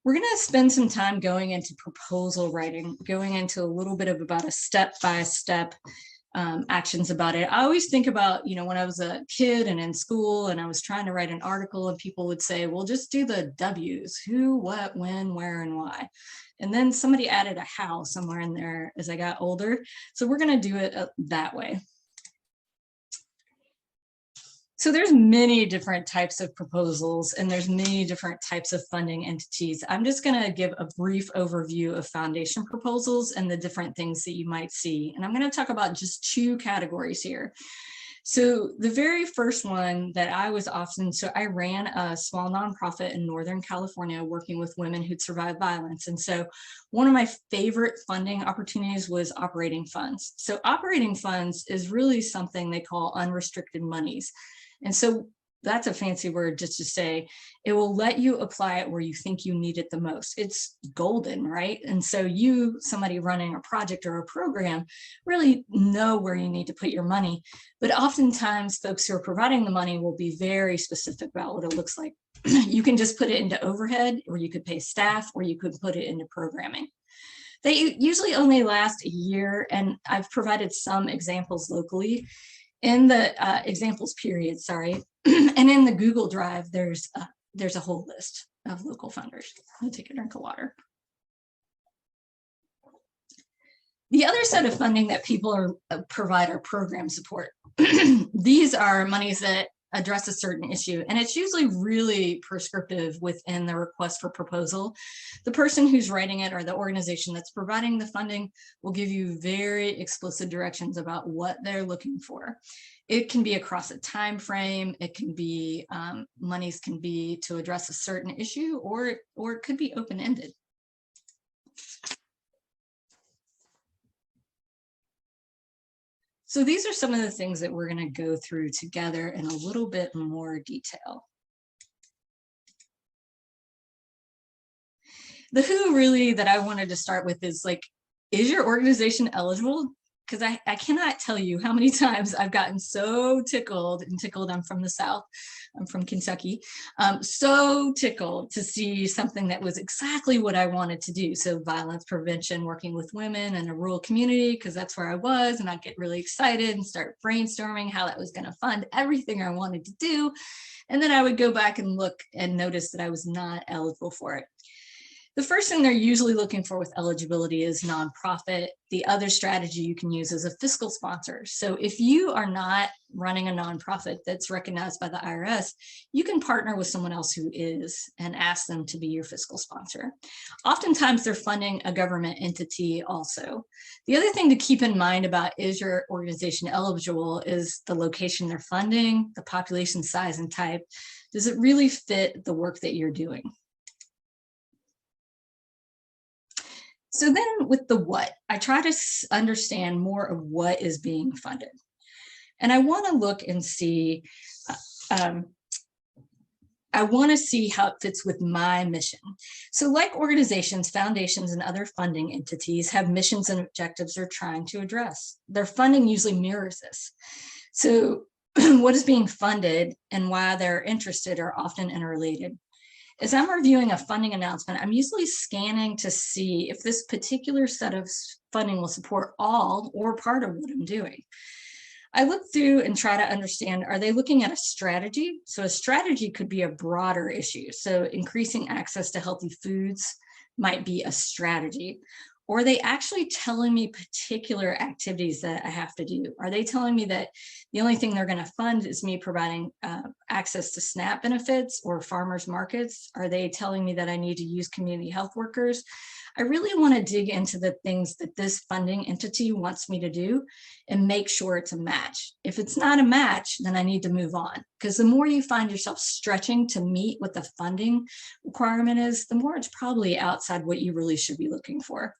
We're going to spend some time going into proposal writing, going into a little bit of about a step-by-step actions about it. I always think about, you know, when I was a kid and in school and I was trying to write an article and people would say, well, just do the W's, who, what, when, where, and why. And then somebody added a how somewhere in there as I got older. So we're going to do it that way. So there's many different types of proposals and there's many different types of funding entities. I'm just going to give a brief overview of foundation proposals and the different things that you might see. And I'm going to talk about just 2 categories here. So the very first one that I was often, so I ran a small nonprofit in Northern California working with women who'd survived violence. And so one of my favorite funding opportunities was operating funds. So operating funds is really something they call unrestricted monies. And so that's a fancy word just to say it will let you apply it where you think you need it the most. It's golden, right? And so you, somebody running a project or a program, really know where you need to put your money. But oftentimes folks who are providing the money will be very specific about what it looks like. You can just put it into overhead, or you could pay staff, or you could put it into programming. They usually only last a year, and I've provided some examples locally. In the examples period, sorry, and in the Google Drive, there's a whole list of local funders. I'll take a drink of water. The other set of funding that people provide are program support. These are monies that address a certain issue, and it's usually really prescriptive within the request for proposal. The person who's writing it or the organization that's providing the funding will give you very explicit directions about what they're looking for. It can be across a time frame, it can be, monies can be to address a certain issue, or it could be open-ended. So these are some of the things that we're going to go through together in a little bit more detail. The who really that I wanted to start with is like, is your organization eligible? Because I cannot tell you how many times I've gotten so tickled, and tickled, I'm from the South, I'm from Kentucky, so tickled to see something that was exactly what I wanted to do. So violence prevention, working with women in a rural community, because that's where I was, and I'd get really excited and start brainstorming how that was going to fund everything I wanted to do. And then I would go back and look and notice that I was not eligible for it. The first thing they're usually looking for with eligibility is nonprofit. The other strategy you can use is a fiscal sponsor. So if you are not running a nonprofit that's recognized by the IRS, you can partner with someone else who is and ask them to be your fiscal sponsor. Oftentimes they're funding a government entity also. The other thing to keep in mind about is your organization eligible is the location they're funding, the population size and type. Does it really fit the work that you're doing? So then with the what, I try to understand more of what is being funded. And I want to look and see, I want to see how it fits with my mission. So like organizations, foundations, and other funding entities have missions and objectives they're trying to address. Their funding usually mirrors this. So what is being funded and why they're interested are often interrelated. As I'm reviewing a funding announcement, I'm usually scanning to see if this particular set of funding will support all or part of what I'm doing. I look through and try to understand, are they looking at a strategy? So a strategy could be a broader issue. So increasing access to healthy foods might be a strategy. Or are they actually telling me particular activities that I have to do? Are they telling me that the only thing they're going to fund is me providing access to SNAP benefits or farmers markets? Are they telling me that I need to use community health workers? I really want to dig into the things that this funding entity wants me to do and make sure it's a match. If it's not a match, then I need to move on, because the more you find yourself stretching to meet what the funding requirement is, the more it's probably outside what you really should be looking for.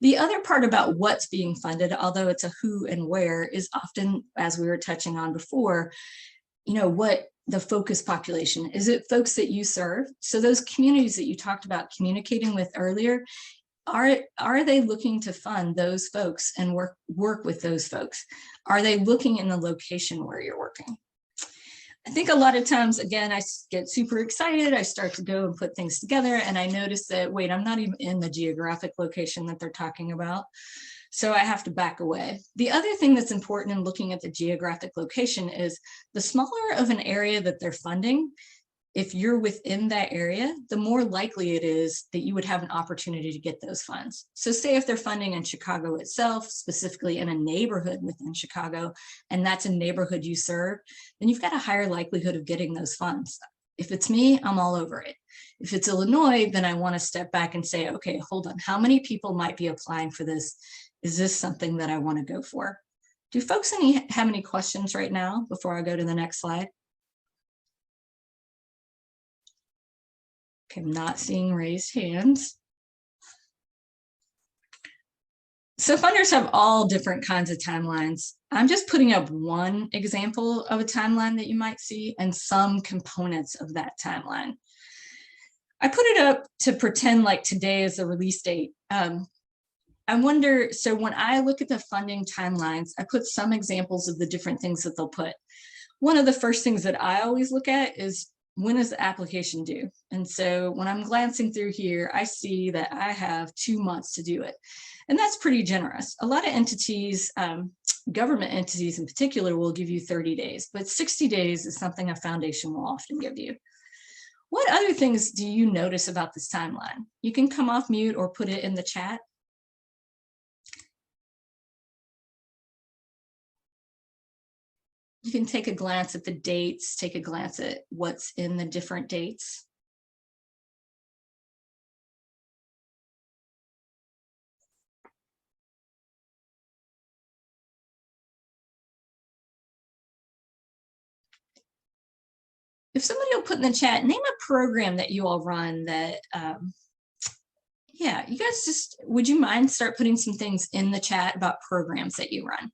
The other part about what's being funded, although it's a who and where, is often, as we were touching on before, you know, what the focus population. Is it folks that you serve? So those communities that you talked about communicating with earlier, are they looking to fund those folks and work with those folks? Are they looking in the location where you're working? I think a lot of times, again, I get super excited. I start to go and put things together, and I notice that, wait, I'm not even in the geographic location that they're talking about. So I have to back away. The other thing that's important in looking at the geographic location is the smaller of an area that they're funding, if you're within that area, the more likely it is that you would have an opportunity to get those funds. So say if they're funding in Chicago itself, specifically in a neighborhood within Chicago, and that's a neighborhood you serve, then you've got a higher likelihood of getting those funds. If it's me, I'm all over it. If it's Illinois, then I want to step back and say, okay, hold on, how many people might be applying for this? Is this something that I want to go for? Do folks have any questions right now before I go to the next slide? Okay, I'm not seeing raised hands. So funders have all different kinds of timelines. I'm just putting up one example of a timeline that you might see and some components of that timeline. I put it up to pretend like today is the release date. I wonder, so when I look at the funding timelines, I put some examples of the different things that they'll put. One of the first things that I always look at is, when is the application due? And so when I'm glancing through here, I see that I have 2 months to do it. And that's pretty generous. A lot of entities, government entities in particular, will give you 30 days, but 60 days is something a foundation will often give you. What other things do you notice about this timeline? You can come off mute or put it in the chat. You can take a glance at the dates, take a glance at what's in the different dates. If somebody will put in the chat, name a program that you all run that, yeah, you guys just, would you mind start putting some things in the chat about programs that you run?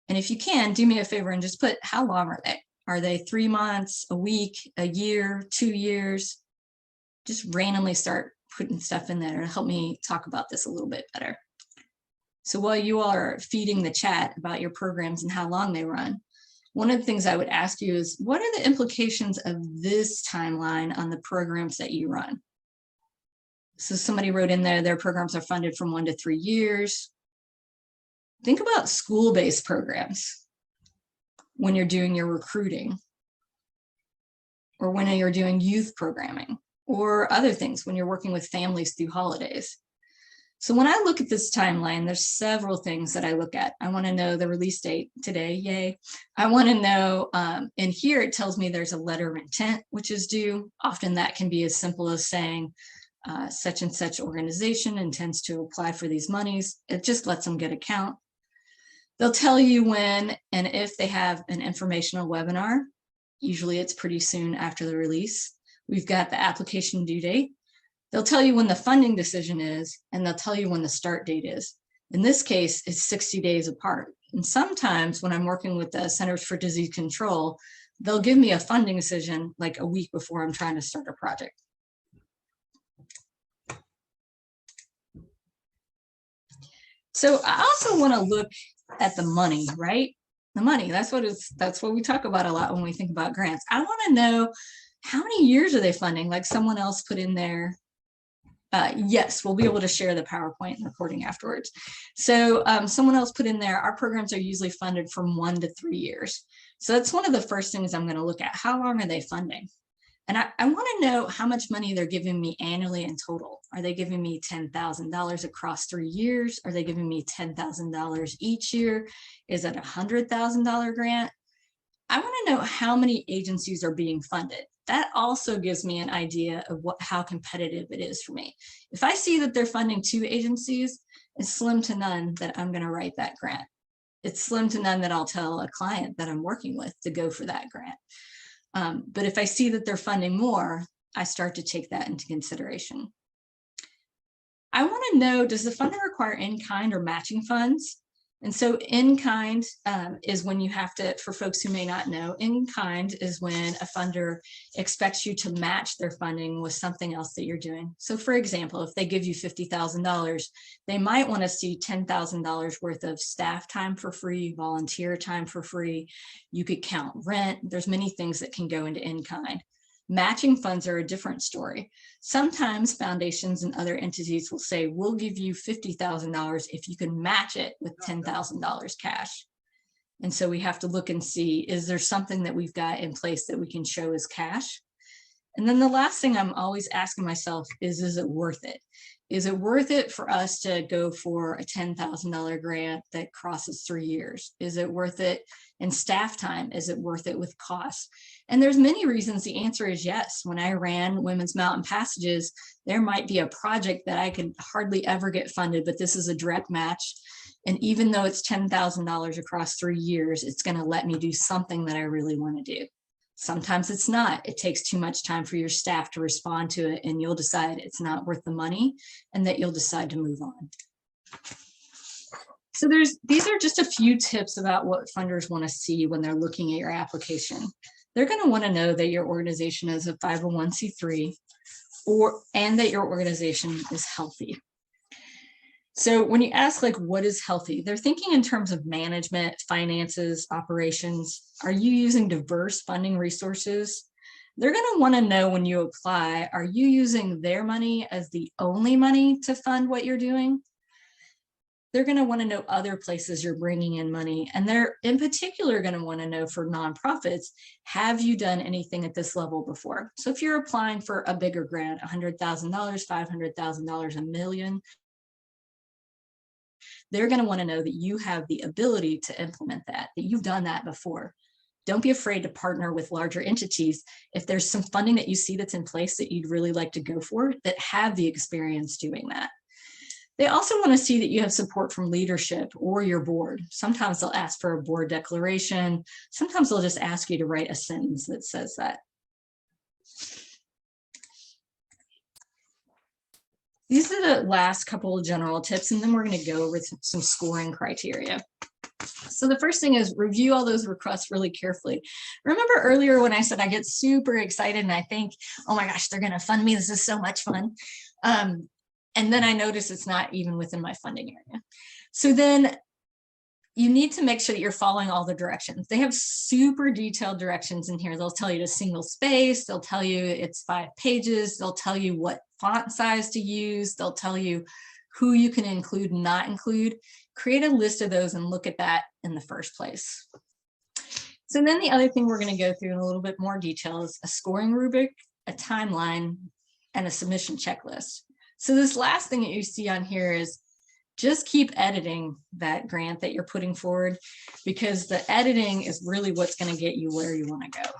And if you can, do me a favor and just put, how long are they? Are they 3 months, a week, a year, 2 years? Just randomly start putting stuff in there to help me talk about this a little bit better. So while you all are feeding the chat about your programs and how long they run, one of the things I would ask you is, what are the implications of this timeline on the programs that you run? So somebody wrote in there, their programs are funded from 1 to 3 years. Think about school-based programs when you're doing your recruiting, or when you're doing youth programming, or other things when you're working with families through holidays. So when I look at this timeline, there's several things that I look at. I want to know the release date today, yay. I want to know, in here it tells me there's a letter of intent, which is due. Often that can be as simple as saying, such and such organization intends to apply for these monies. It just lets them get a count. They'll tell you when and if they have an informational webinar. Usually it's pretty soon after the release. We've got the application due date. They'll tell you when the funding decision is, and they'll tell you when the start date is. In this case, it's 60 days apart. And sometimes when I'm working with the Centers for Disease Control, they'll give me a funding decision like a week before I'm trying to start a project. So I also want to look at the money, right? The money, that's what we talk about a lot when we think about grants. I want to know, how many years are they funding? Like someone else put in there. Yes, we'll be able to share the PowerPoint and recording afterwards. So someone else put in there, our programs are usually funded from 1 to 3 years. So that's one of the first things I'm going to look at. How long are they funding? And I want to know how much money they're giving me annually in total. Are they giving me $10,000 across 3 years? Are they giving me $10,000 each year? Is it a $100,000 grant? I want to know how many agencies are being funded. That also gives me an idea of how competitive it is for me. If I see that they're funding 2 agencies, it's slim to none that I'm going to write that grant. It's slim to none that I'll tell a client that I'm working with to go for that grant. But if I see that they're funding more, I start to take that into consideration. I want to know, does the funder require in-kind or matching funds? And so in kind is when you have to, for folks who may not know, in kind is when a funder expects you to match their funding with something else that you're doing. So for example, if they give you $50,000, they might want to see $10,000 worth of staff time for free, volunteer time for free. You could count rent. There's many things that can go into in kind. Matching funds are a different story. Sometimes foundations and other entities will say, we'll give you $50,000 if you can match it with $10,000 cash. And so we have to look and see, is there something that we've got in place that we can show as cash? And then the last thing I'm always asking myself is it worth it? Is it worth it for us to go for a $10,000 grant that crosses 3 years? Is it worth it in staff time? Is it worth it with costs? And there's many reasons the answer is yes. When I ran Women's Mountain Passages, there might be a project that I could hardly ever get funded, but this is a direct match. And even though it's $10,000 across 3 years, it's going to let me do something that I really want to do. Sometimes it's not. It takes too much time for your staff to respond to it, and you'll decide it's not worth the money and that you'll decide to move on. So these are just a few tips about what funders want to see when they're looking at your application. They're going to want to know that your organization is a 501c3 and that your organization is healthy. So when you ask, like, what is healthy, they're thinking in terms of management, finances, operations. Are you using diverse funding resources? They're going to want to know when you apply, are you using their money as the only money to fund what you're doing? They're going to want to know other places you're bringing in money. And they're in particular going to want to know for nonprofits, have you done anything at this level before? So if you're applying for a bigger grant, $100,000, $500,000, $1 million, they're going to want to know that you have the ability to implement that you've done that before. Don't be afraid to partner with larger entities. If there's some funding that you see that's in place that you'd really like to go for, that have the experience doing that. They also want to see that you have support from leadership or your board. Sometimes they'll ask for a board declaration. Sometimes they'll just ask you to write a sentence that says that. These are the last couple of general tips, and then we're going to go over some scoring criteria. So the first thing is review all those requests really carefully. Remember earlier when I said I get super excited and I think, oh my gosh, they're going to fund me. This is so much fun. And then I notice it's not even within my funding area. So then you need to make sure that you're following all the directions. They have super detailed directions in here. They'll tell you to single space. They'll tell you it's 5 pages. They'll tell you what font size to use. They'll tell you who you can include and not include. Create a list of those and look at that in the first place. So then the other thing we're going to go through in a little bit more detail is a scoring rubric, a timeline, and a submission checklist. So this last thing that you see on here is just keep editing that grant that you're putting forward, because the editing is really what's going to get you where you want to go.